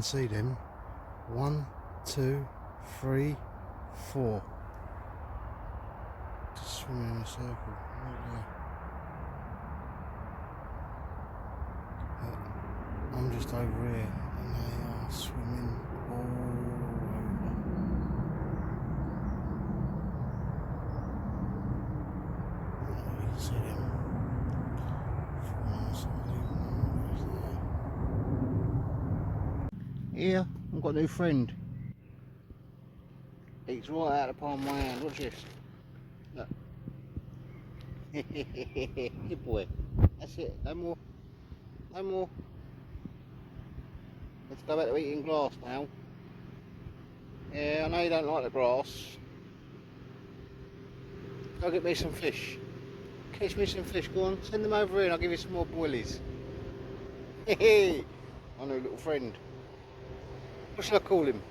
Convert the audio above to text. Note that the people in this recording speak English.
can see them. 1, 2, 3, 4. Just swimming in a circle. Right there. I'm just over here and they are swimming all over. You can see them. Here, I've got a new friend. He's right out of the palm of my hand. Watch this. Look. Good boy. That's it. No more. No more. Let's go back to eating grass now. Yeah, I know you don't like the grass. Go get me some fish. Catch me some fish. Go on, send them over here and I'll give you some more boilies. Hey, my new little friend. What shall I call him?